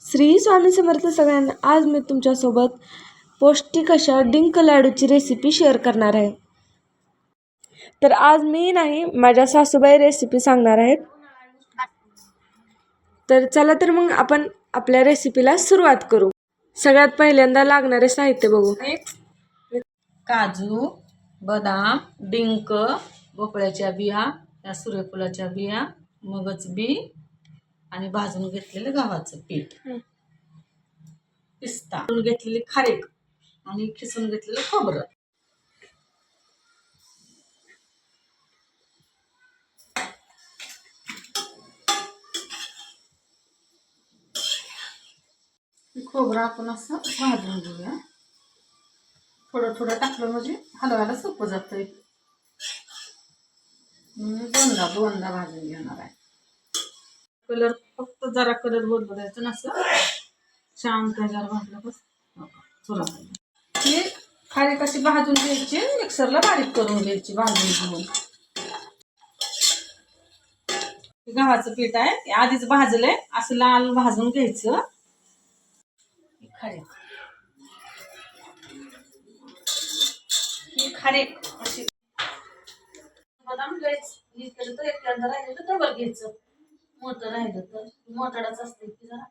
श्री स्वामी समर्थ सगळ्यांना. आज मी तुमच्यासोबत पौष्टिक अशा डिंक लाडूची रेसिपी शेअर करणार आहे. तर आज मी नाही, माझ्या सासूबाई रेसिपी सांगणार आहेत. तर चला तर मग आपण आपल्या रेसिपीला सुरुवात करू. सगळ्यात पहिल्यांदा लागणारे साहित्य बघू. काजू, बदाम, डिंक, भोपळ्याच्या बिया, या सूर्यफुलाच्या बिया, मगज बी आणि भाजून घेतलेलं गव्हाचं पीठ, पिस्ता, घेतलेली खारीक आणि खिसून घेतलेलं खोबरं. खोबरं आपण असं भाजून घेऊया. थोडं थोडं टाकलं म्हणजे हलवायला सोपं जातंय. दोनदा भाजून घेणार आहे. कलर फक्त जरा कलर बदलायचं नसं छान त्याच्यावर भाजलं बस. ही खारीक अशी भाजून घ्यायची, मिक्सरला बारीक करून घ्यायची भाजून घेऊन. गव्हाचं पीठ आहे ते आधीच भाजलंय, असं लाल भाजून घ्यायचं. खारीक ही खारीक अशी बदाम घ्यायचं. इकडे तर एखादा राहिलं तर डबल घ्यायचं, मोठं राहिलं तर मोठाडाच असते की जरा.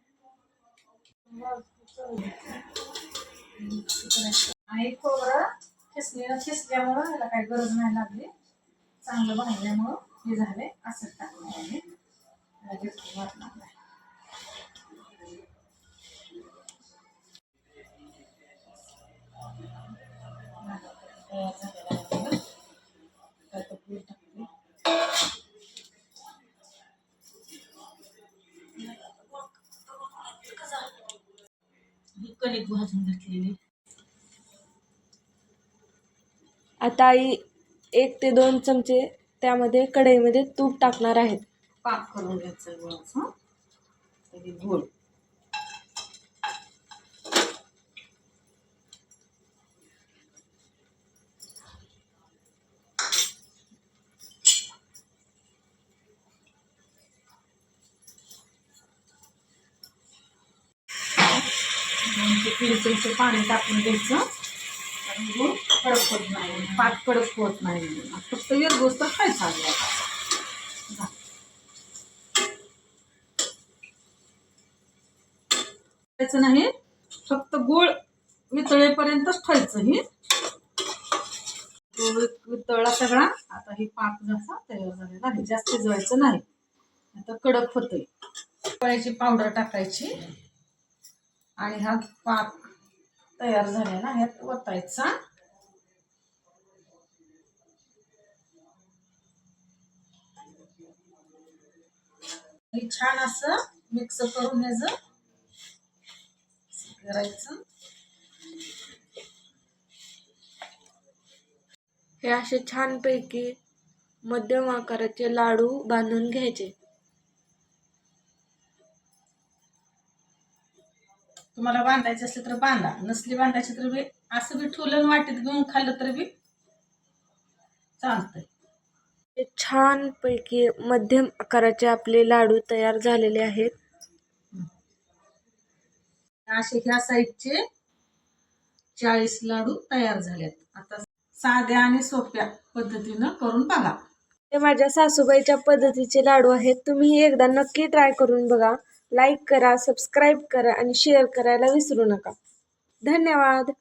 आणि खोबरं खिसल्यामुळं याला काही गरज नाही लागली. चांगलं भाजल्यामुळं हे झालंय. असं टाकलं आहे लगेच वाटणार नाही. ही कणिक भाजून घेतलेली. आता आई 1 ते 2 चमचे त्यामध्ये कढईमध्ये तूप टाकणार आहेत. पाक करून घ्यायचं गुळाचं. गोड तीन चमचे पाणी टाकून द्यायचं. आणि गुळ कडक होत नाही, पाक कडक होत नाही. फक्त एक गोष्ट खायचा नाही, फक्त गुळ वितळेपर्यंतच ठेवायचं. ही गुळ वितळला सगळा. आता ही पाक जसा तयार झालेला आहे, जास्त भिजवायचं नाही, आता कडक होते. भोपळ्याची पावडर टाकायची आणि हा पाक तयार झालेला ह्यात ओतायचा. हे छान असं मिक्स करून ह्याचं करायचं. हे असे छानपैकी मध्यम आकाराचे लाडू बांधून घ्यायचे. तुम्हाला बांधायचे असले तर बांधा, नसली बांधायची तर बी असं बी ठेवलं वाटीत घेऊन खाल्लं तर बी चालतंय. हे छानपैकी मध्यम आकाराचे आपले लाडू तयार झालेले आहेत. असे ह्या साईजचे 40 लाडू तयार झालेत. आता साध्या आणि सोप्या पद्धतीनं करून बघा. हे माझ्या सासूबाईच्या पद्धतीचे लाडू आहेत. तुम्ही एकदा नक्की ट्राय करून बघा. लाईक करा, सबस्क्राईब करा आणि शेअर करायला विसरू नका. धन्यवाद.